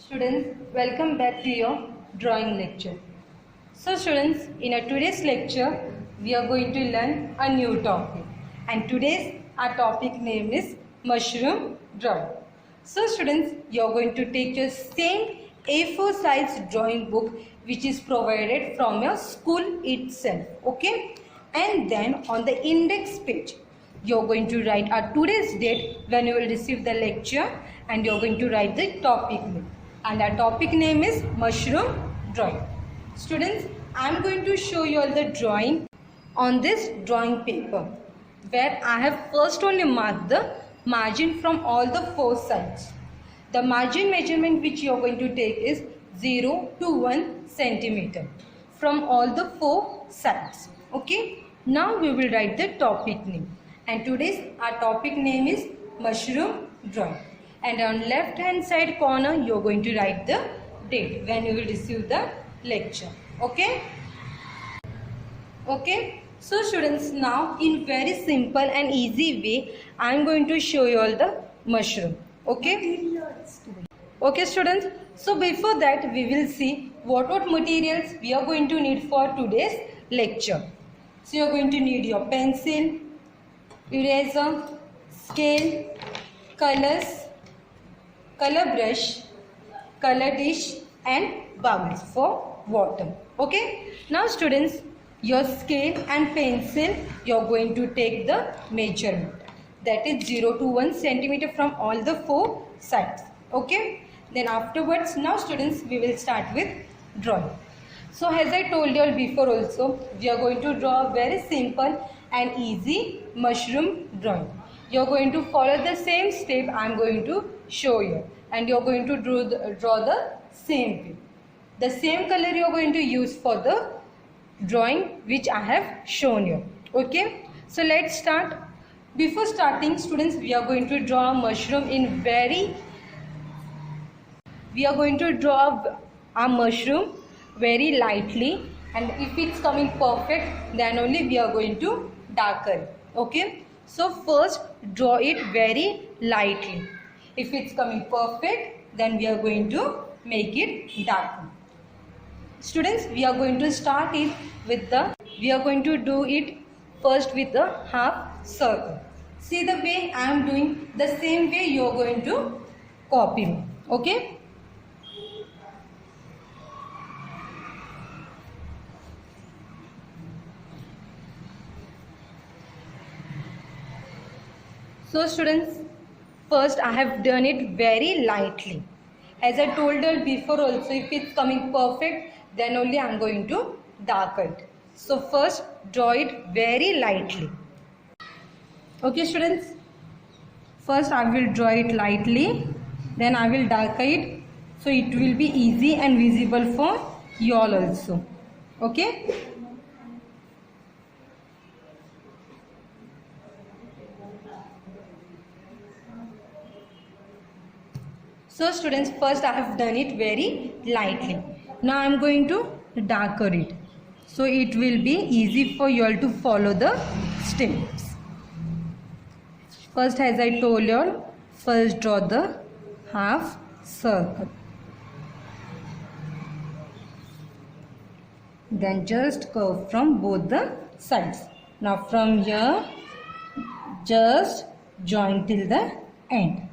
Students, welcome back to your drawing lecture. So students, in our today's lecture, we are going to learn a new topic. And today's our topic name is mushroom drawing. So students, you are going to take your same A4 size drawing book which is provided from your school itself. Okay? And then on the index page, you are going to write our today's date when you will receive the lecture, and you are going to write the topic name. And our topic name is mushroom drawing. Students, I am going to show you all the drawing on this drawing paper, where I have first only marked the margin from all the four sides. The margin measurement which you are going to take is 0 to 1 centimeter from all the four sides. Okay. Now we will write the topic name, and today's our topic name is mushroom drawing. And on left hand side corner you are going to write the date when you will receive the lecture. Okay. Okay. So students, now in very simple and easy way I am going to show you all the mushroom. Okay. Okay students. So before that we will see what materials we are going to need for today's lecture. So you are going to need your pencil, eraser, scale, colors, color brush, color dish and bowls for water. Okay. Now students, your scale and pencil, you are going to take the measurement, that is 0 to 1 centimeter from all the four sides. Okay. Then afterwards, now students, we will start with drawing. So as I told you all before also, we are going to draw a very simple and easy mushroom drawing. You are going to follow the same step I am going to show you, and you are going to draw the same way. The same color you are going to use for the drawing which I have shown you. Okay. So let's start. Before starting students, we are going to draw a mushroom in very lightly, and if it's coming perfect then only we are going to darken. Okay. So first draw it very lightly. If it's coming perfect then we are going to make it darken. Students, we are going to start it with we are going to do it first with a half circle. See the way I am doing, the same way you are going to copy me. Okay. So students, first I have done it very lightly. As I told you before also, if it's coming perfect then only I am going to darken it. So first draw it very lightly. Okay students, first I will draw it lightly, then I will darken it, so it will be easy and visible for you all also. Okay. So students, first I have done it very lightly. Now I am going to darken it, so it will be easy for you all to follow the steps. First, as I told you all, first draw the half circle. Then just curve from both the sides. Now from here, just join till the end.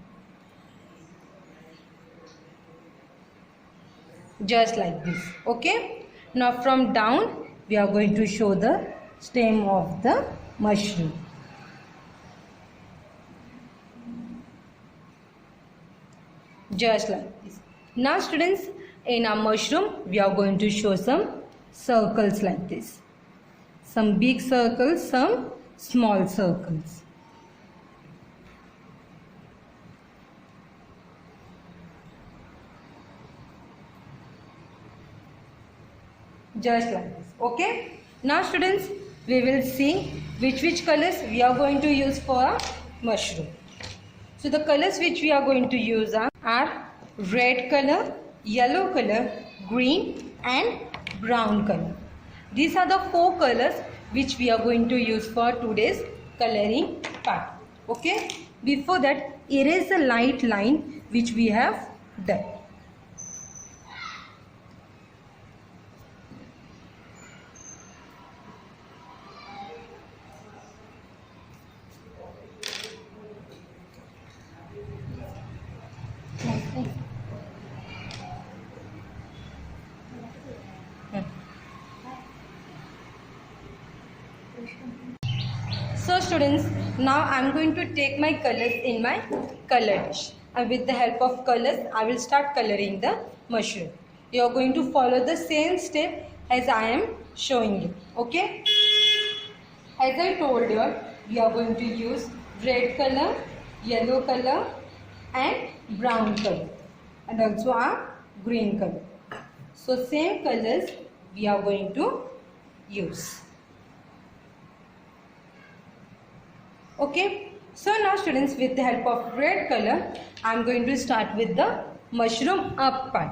Just like this. Okay. Now from down we are going to show the stem of the mushroom. Just like this. Now students, in our mushroom we are going to show some circles like this. Some big circles, some small circles. Just like this. Okay. Now students, we will see which colors we are going to use for a mushroom. So the colors which we are going to use are red color, yellow color, green and brown color. These are the four colors which we are going to use for today's coloring part. Okay. Before that, erase the light line which we have done. students, now I am going to take my colors in my color dish, and with the help of colors I will start coloring the mushroom. You are going to follow the same step as I am showing you. Okay, as I told you, we are going to use red color, yellow color and brown color, and also a green color. So same colors we are going to use. Okay, so now students, with the help of red color I am going to start with the mushroom up part,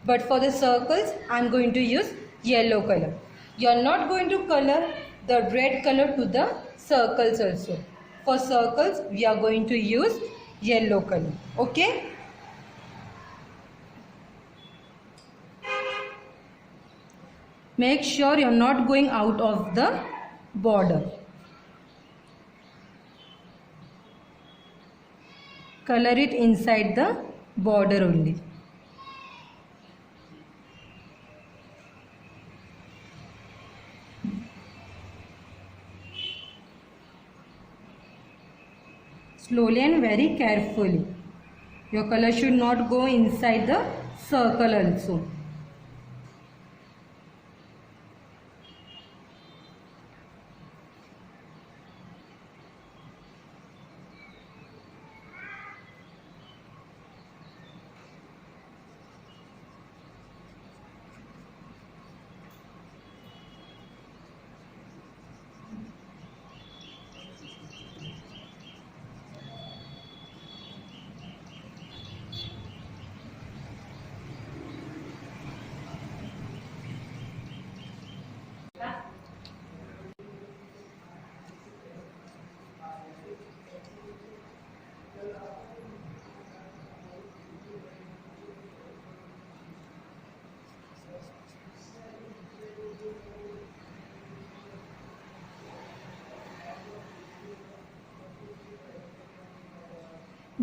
but for the circles I am going to use yellow color. You are not going to color the red color to the circles also. For circles we are going to use yellow color. Okay, make sure you are not going out of the border. Color it inside the border only. Slowly and very carefully. Your color should not go inside the circle also.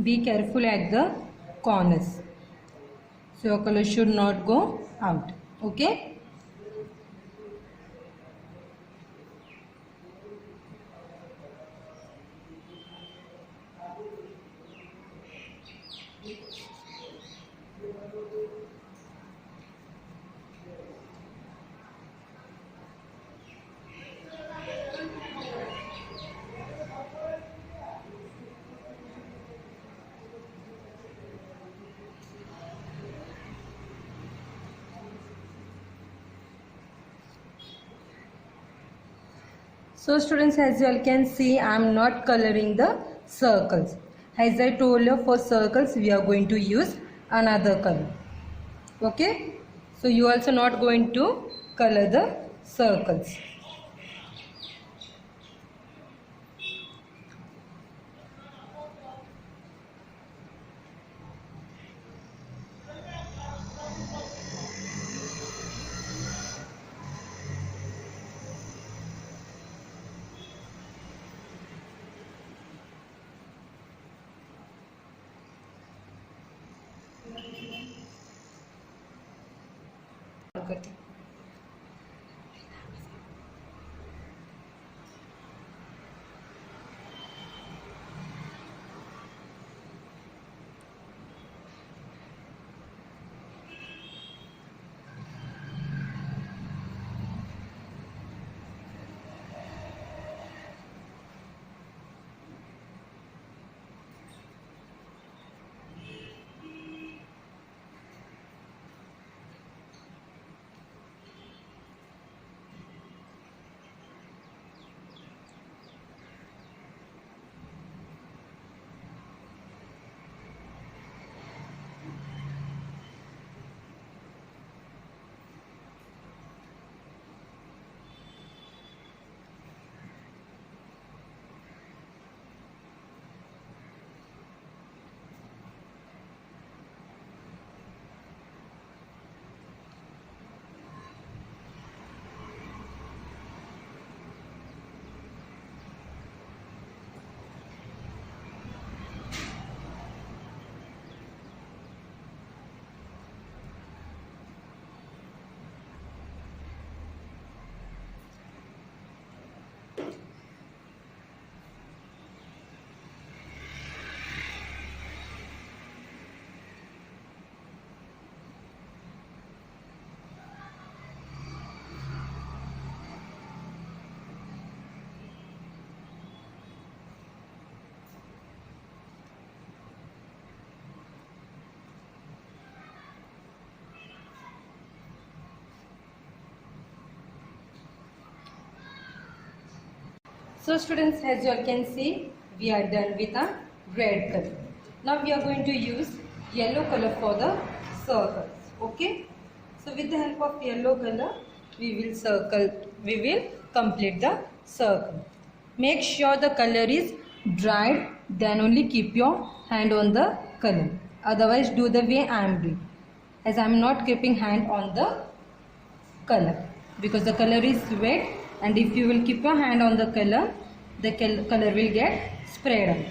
Be careful at the corners. So your color should not go out. Okay. So students, as you all can see, I am not coloring the circles. As I told you, for circles we are going to use another color. Okay. So you also not going to color the circles. So students, as you all can see, we are done with a red color. Now we are going to use yellow color for the circles. Okay. So with the help of yellow color, we will complete the circle. Make sure the color is dried, then only keep your hand on the color. Otherwise do the way I am doing, as I am not keeping hand on the color, because the color is wet, and if you will keep your hand on the color will get spread out.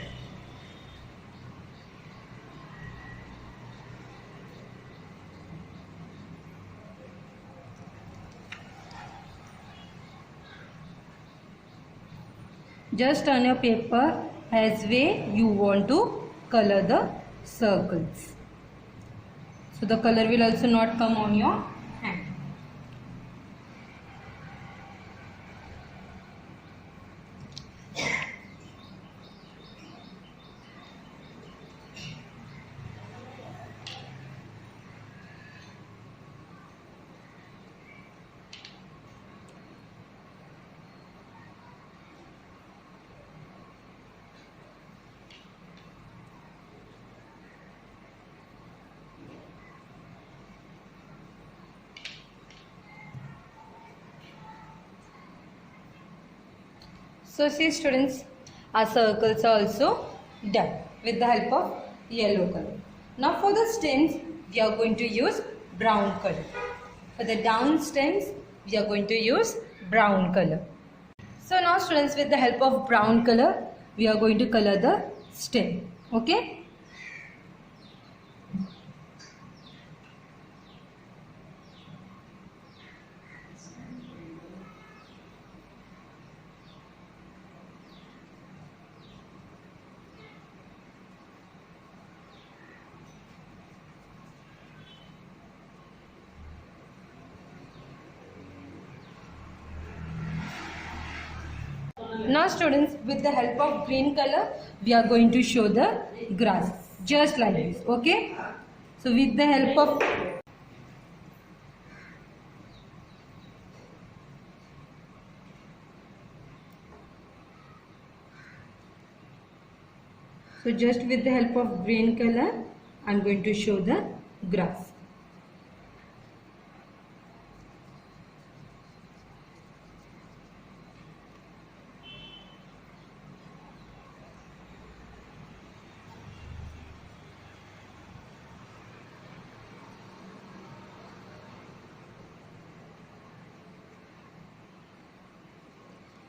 Just turn your paper as way you want to color the circles. So the color will also not come on your hand. So see students, our circles are also done with the help of yellow color. Now for the stems, we are going to use brown color. For the down stems, we are going to use brown color. So now students, with the help of brown color, we are going to color the stem. Okay. Now students, with the help of green color, we are going to show the grass, just like this. Okay. So with the help of green color, I am going to show the grass.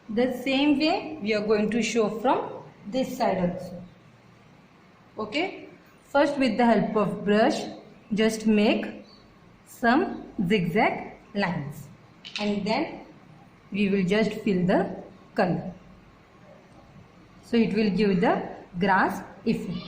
The same way we are going to show from this side also. Okay. First, with the help of brush, just make some zigzag lines, and then we will just fill the color. So it will give the grass effect.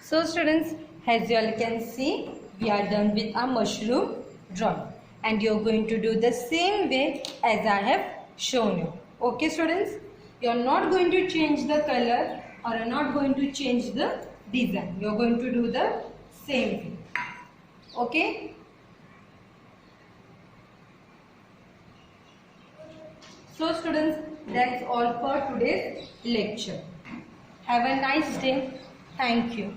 So students, as you all can see, we are done with our mushroom drawing, and you are going to do the same way as I have shown you. Okay students, you are not going to change the color or are not going to change the design. You are going to do the same thing. Okay. So students, that's all for today's lecture. Have a nice day. Thank you.